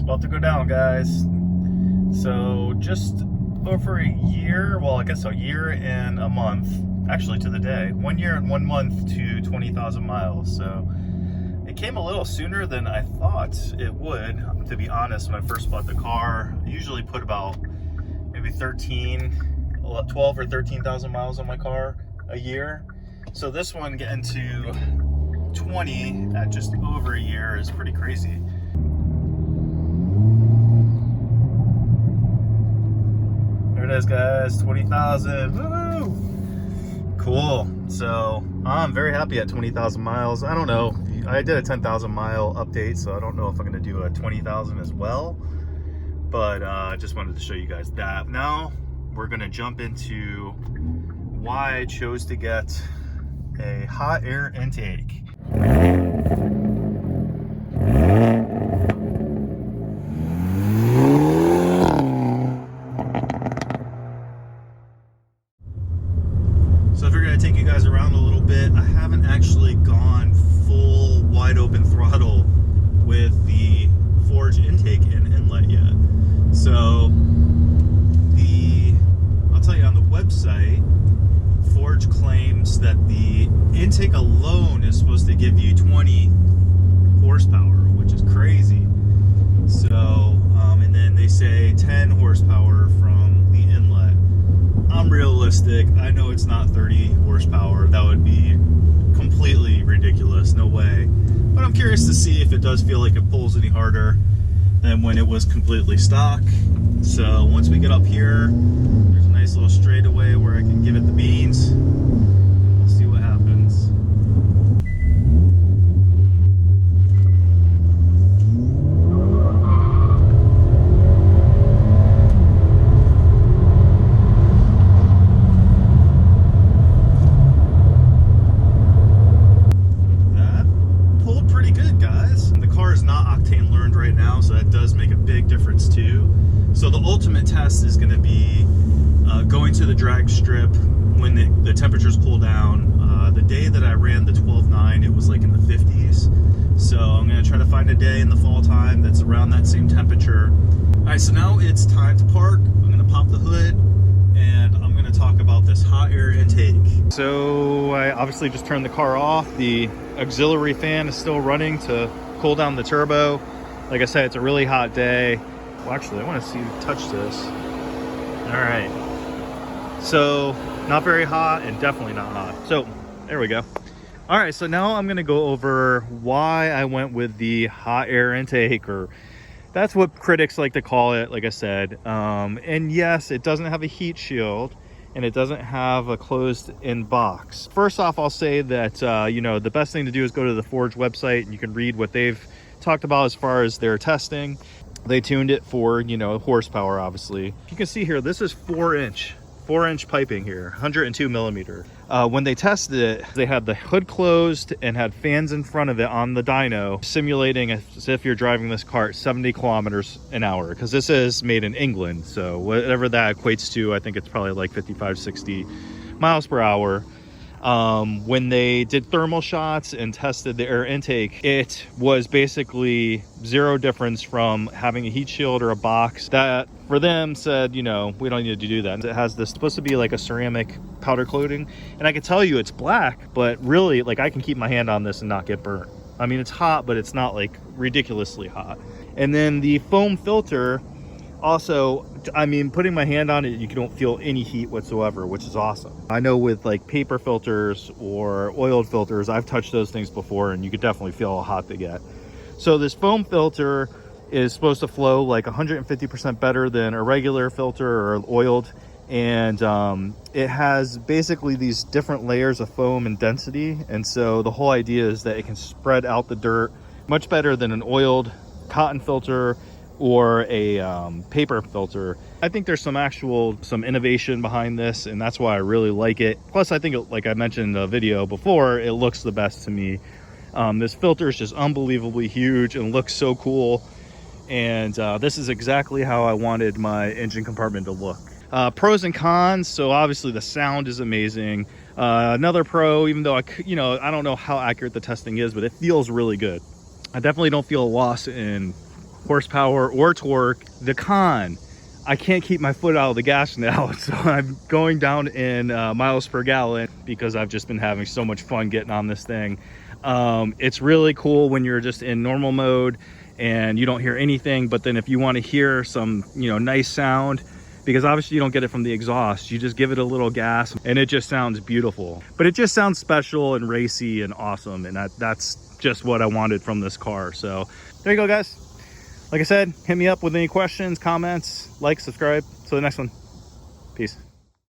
About to go down, guys. So just over a year, well, I guess a year and a month, actually to the day, 1 year and 1 month to 20,000 miles. So it came a little sooner than I thought it would, to be honest. When I first bought the car, I usually put about maybe 12 or 13,000 miles on my car a year. So this one getting to 20 at just over a year is pretty crazy. There it is, guys, 20,000, woo! Cool. So I'm very happy at 20,000 miles. I don't know, I did a 10,000 mile update, so I don't know if I'm gonna do a 20,000 as well, but I just wanted to show you guys that. Now we're gonna jump into why I chose to get a hot air intake. So if we're gonna take you guys around a little bit, I haven't actually gone full wide open throttle with the Forge intake and inlet yet. So I'll tell you, on the website, Forge claims that the intake alone is supposed to give you 20 horsepower, which is crazy. So, and then they say 10 horsepower from the inlet. I'm realistic. I know it's not 30 horsepower. That would be completely ridiculous. No way. But I'm curious to see if it does feel like it pulls any harder than when it was completely stock. So once we get up here, there's a nice little straightaway where I can give it the beans. We'll see what happens. That pulled pretty good, guys. The car is not octane learned right now, so that does make a big difference too. So the ultimate test is going to be going to the drag strip when the temperatures cool down. The day that I ran the 12.9, it was like in the 50s. So I'm going to try to find a day in the fall time that's around that same temperature. All right, so now it's time to park. I'm going to pop the hood and I'm going to talk about this hot air intake. So I obviously just turned the car off. The auxiliary fan is still running to cool down the turbo. Like I said, it's a really hot day. Well, actually, I want to see you touch this. All right. So, not very hot and definitely not hot. So, there we go. All right, so now I'm going to go over why I went with the hot air intake, or that's what critics like to call it, like I said. And yes, it doesn't have a heat shield and it doesn't have a closed-in box. First off, I'll say that, you know, the best thing to do is go to the Forge website and you can read what they've talked about as far as their testing. They tuned it for, you know, horsepower, obviously. You can see here, this is 4-inch piping here, 102 millimeter. When they tested it, they had the hood closed and had fans in front of it on the dyno, simulating as if you're driving this car at 70 kilometers an hour, because this is made in England. So whatever that equates to, I think it's probably like 55, 60 miles per hour. When they did thermal shots and tested the air intake, it was basically zero difference from having a heat shield or a box. That for them said, you know, we don't need to do that. It has this supposed to be like a ceramic powder coating, and I can tell you it's black, but really, like, I can keep my hand on this and not get burnt. I mean, it's hot, but it's not like ridiculously hot. And then the foam filter also, I mean, putting my hand on it, you don't feel any heat whatsoever, which is awesome. I know with like paper filters or oiled filters, I've touched those things before and you could definitely feel how hot they get. So this foam filter is supposed to flow like 150% better than a regular filter or oiled. And it has basically these different layers of foam and density. And so the whole idea is that it can spread out the dirt much better than an oiled cotton filter or a paper filter. I think there's some innovation behind this, and that's why I really like it. Plus, I think, like I mentioned in the video before, it looks the best to me. This filter is just unbelievably huge and looks so cool. And this is exactly how I wanted my engine compartment to look. Pros and cons. So obviously the sound is amazing. Another pro, even though I don't know how accurate the testing is, but it feels really good. I definitely don't feel a loss in horsepower or torque. The con, I can't keep my foot out of the gas now, so I'm going down in miles per gallon because I've just been having so much fun getting on this thing. It's really cool when you're just in normal mode and you don't hear anything, but then if you want to hear some, you know, nice sound, because obviously you don't get it from the exhaust, you just give it a little gas and it just sounds beautiful. But it just sounds special and racy and awesome, and that's just what I wanted from this car. So there you go, guys. Like I said, hit me up with any questions, comments, like, subscribe. Till the next one. Peace.